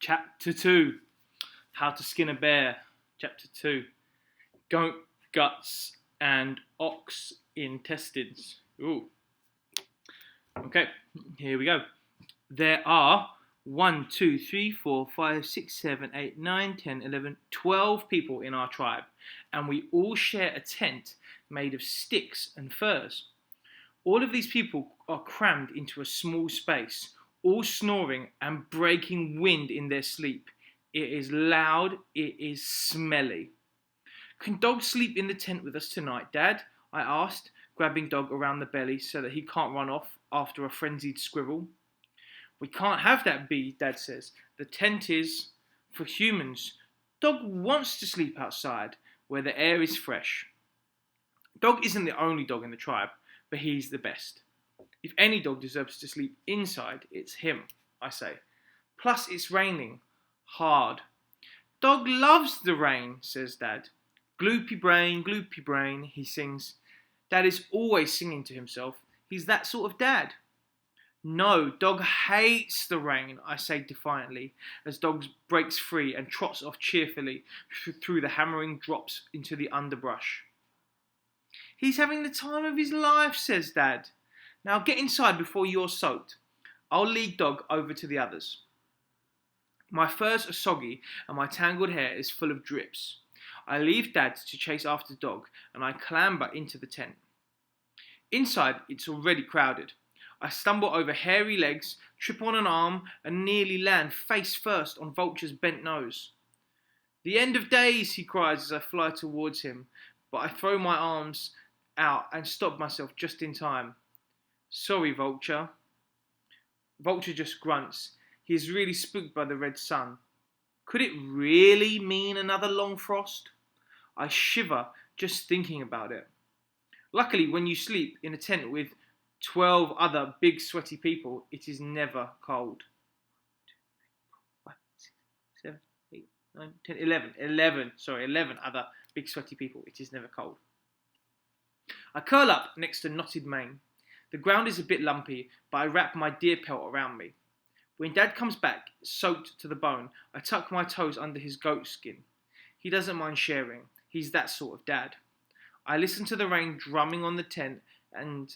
Chapter 2, How to Skin a Bear. Chapter 2, Goat Guts and Ox Intestines. Ooh. Okay, here we go. There are 1, 2, 3, 4, 5, 6, 7, 8, 9, 10, 11, 12 people in our tribe, and we all share a tent made of sticks and furs. All of these people are crammed into a small space, all snoring and breaking wind in their sleep. It is loud, it is smelly. Can Dog sleep in the tent with us tonight, Dad? I asked, grabbing Dog around the belly so that he can't run off after a frenzied squirrel. We can't have that, Bee, Dad says. The tent is for humans. Dog wants to sleep outside, where the air is fresh. Dog isn't the only dog in the tribe, but he's the best. If any dog deserves to sleep inside, it's him, I say. Plus, it's raining. Hard. Dog loves the rain, says Dad. Gloopy brain, he sings. Dad is always singing to himself. He's that sort of dad. No, Dog hates the rain, I say defiantly, as Dog breaks free and trots off cheerfully through the hammering drops into the underbrush. He's having the time of his life, says Dad. Now get inside before you're soaked. I'll lead Dog over to the others. My furs are soggy and my tangled hair is full of drips. I leave Dad to chase after Dog and I clamber into the tent. Inside, it's already crowded. I stumble over hairy legs, trip on an arm, and nearly land face first on Vulture's bent nose. The end of days, he cries as I fly towards him, but I throw my arms out and stop myself just in time. Sorry, Vulture. Vulture just grunts. He is really spooked by the red sun. Could it really mean another long frost? I shiver just thinking about it. Luckily, when you sleep in a tent with 12 other big sweaty people, it is never cold. 5, 6, 7, 8, 9, 10, 11 other big sweaty people. It is never cold. I curl up next to knotted mane. The ground is a bit lumpy, but I wrap my deer pelt around me. When Dad comes back, soaked to the bone, I tuck my toes under his goat skin. He doesn't mind sharing. He's that sort of dad. I listen to the rain drumming on the tent and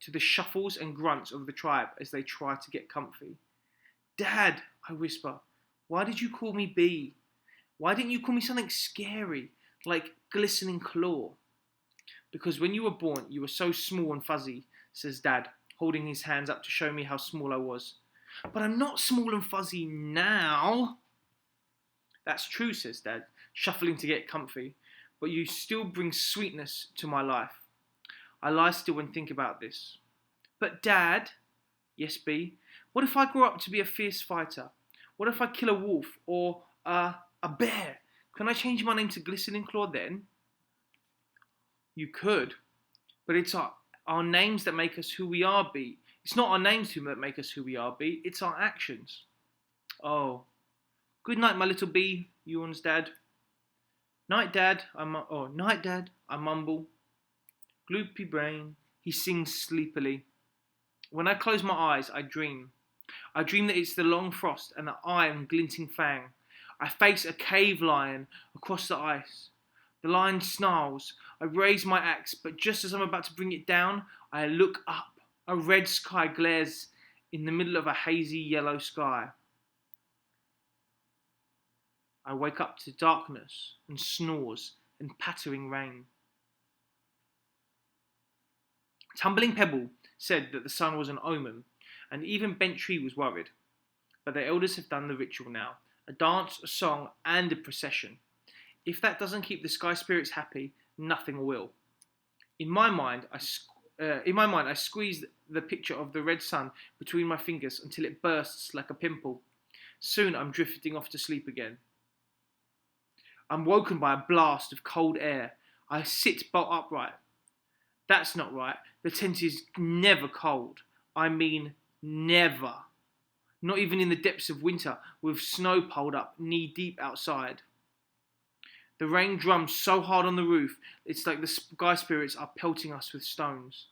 to the shuffles and grunts of the tribe as they try to get comfy. Dad, I whisper, why did you call me Bee? Why didn't you call me something scary, like Glistening Claw? Because when you were born, you were so small and fuzzy, says Dad, holding his hands up to show me how small I was. But I'm not small and fuzzy now. That's true, says Dad, shuffling to get comfy, but you still bring sweetness to my life. I lie still and think about this. But Dad, yes, Bee, what if I grow up to be a fierce fighter? What if I kill a wolf or a bear? Can I change my name to Glistening Claw then? You could, but it's our names that make us who we are, Bee. It's not our names that make us who we are, Bee. It's our actions. Oh. Good night, my little Bee, yawns Dad. Night, Dad, night, Dad, I mumble. Gloopy brain, he sings sleepily. When I close my eyes, I dream. I dream that it's the long frost and that I am Glinting Fang. I face a cave lion across the ice. The lion snarls. I raise my axe, but just as I'm about to bring it down, I look up. A red sky glares in the middle of a hazy yellow sky. I wake up to darkness and snores and pattering rain. Tumbling Pebble said that the sun was an omen, and even Bent Tree was worried. But the elders have done the ritual now, a dance, a song, and a procession. If that doesn't keep the sky spirits happy, nothing will. In my mind, I squeeze the picture of the red sun between my fingers until it bursts like a pimple. Soon I'm drifting off to sleep again. I'm woken by a blast of cold air. I sit bolt upright. That's not right. The tent is never cold. I mean, never. Not even in the depths of winter, with snow piled up knee-deep outside. The rain drums so hard on the roof, it's like the sky spirits are pelting us with stones.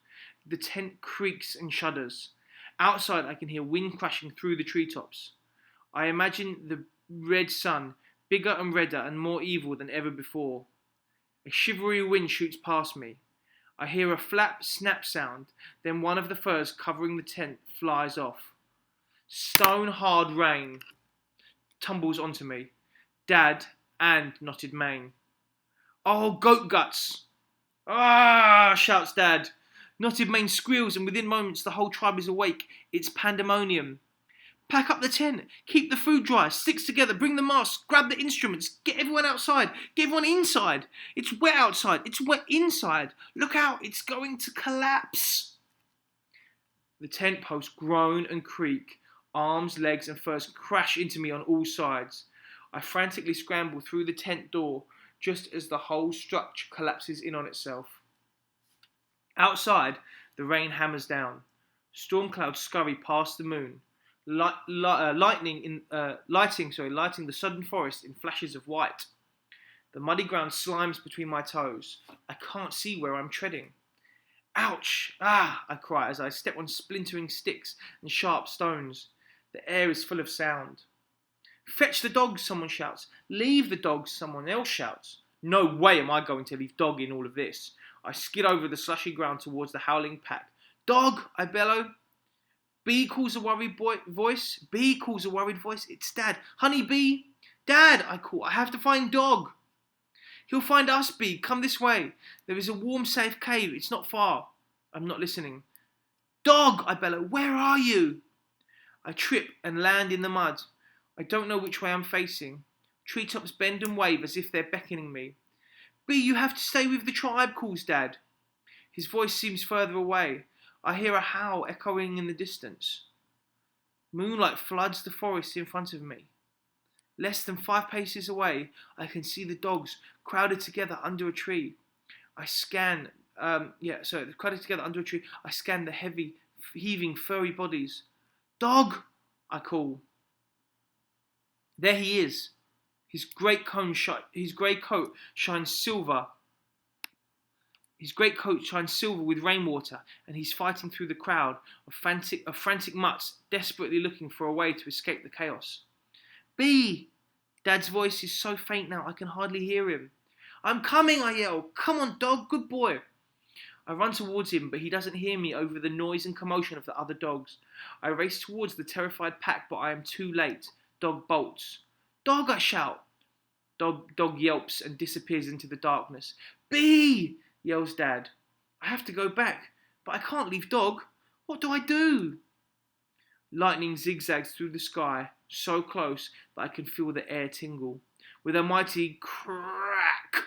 The tent creaks and shudders. Outside, I can hear wind crashing through the treetops. I imagine the red sun, bigger and redder and more evil than ever before. A shivery wind shoots past me. I hear a flap snap sound, then one of the furs covering the tent flies off. Stone hard rain tumbles onto me, Dad and knotted mane. Oh, goat guts! Ah! Shouts Dad. Knotted mane squeals, and within moments the whole tribe is awake. It's pandemonium. Pack up the tent, keep the food dry, sticks together, bring the masks, grab the instruments, get everyone outside, get everyone inside. It's wet outside, it's wet inside. Look out, it's going to collapse. The tent posts groan and creak. Arms, legs, and furs crash into me on all sides. I frantically scramble through the tent door just as the whole structure collapses in on itself. Outside, the rain hammers down. Storm clouds scurry past the moon, lighting the sodden forest in flashes of white. The muddy ground slimes between my toes. I can't see where I'm treading. Ouch! Ah! I cry as I step on splintering sticks and sharp stones. The air is full of sound. Fetch the dogs, someone shouts. Leave the dogs, someone else shouts. No way am I going to leave Dog in all of this. I skid over the slushy ground towards the howling pack. Dog! I bellow. Bee calls a worried voice. Bee calls a worried voice. It's Dad. Honey Bee! Dad! I call. I have to find Dog. He'll find us, Bee. Come this way. There is a warm, safe cave. It's not far. I'm not listening. Dog! I bellow. Where are you? I trip and land in the mud. I don't know which way I'm facing. Treetops bend and wave as if they're beckoning me. Bee, you have to stay with the tribe, calls Dad. His voice seems further away. I hear a howl echoing in the distance. Moonlight floods the forest in front of me. Less than 5 paces away, I can see the dogs crowded together under a tree. Crowded together under a tree. I scan the heavy, heaving, furry bodies. Dog! I call. There he is. His grey coat shines silver. His great coat shines silver with rainwater, and he's fighting through the crowd of frantic mutts, desperately looking for a way to escape the chaos. Bee! Dad's voice is so faint now I can hardly hear him. I'm coming, I yell. Come on, Dog, good boy. I run towards him, but he doesn't hear me over the noise and commotion of the other dogs. I race towards the terrified pack, but I am too late. Dog bolts. Dog, I shout. Dog yelps and disappears into the darkness. Bee! Yells Dad. I have to go back, but I can't leave Dog. What do I do? Lightning zigzags through the sky, so close that I can feel the air tingle. With a mighty crack,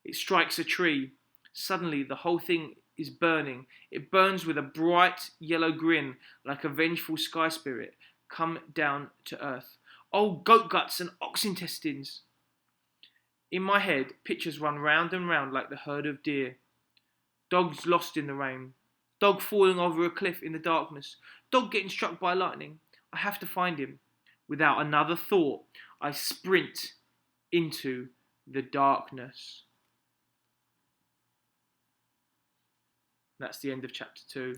it strikes a tree. Suddenly, the whole thing is burning. It burns with a bright yellow grin, like a vengeful sky spirit come down to earth. Oh, goat guts and ox intestines! In my head, pictures run round and round like the herd of deer. Dogs lost in the rain. Dog falling over a cliff in the darkness. Dog getting struck by lightning. I have to find him. Without another thought, I sprint into the darkness. That's the end of chapter 2.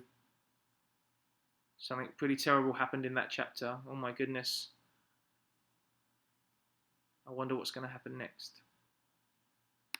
Something pretty terrible happened in that chapter. Oh my goodness. I wonder what's going to happen next.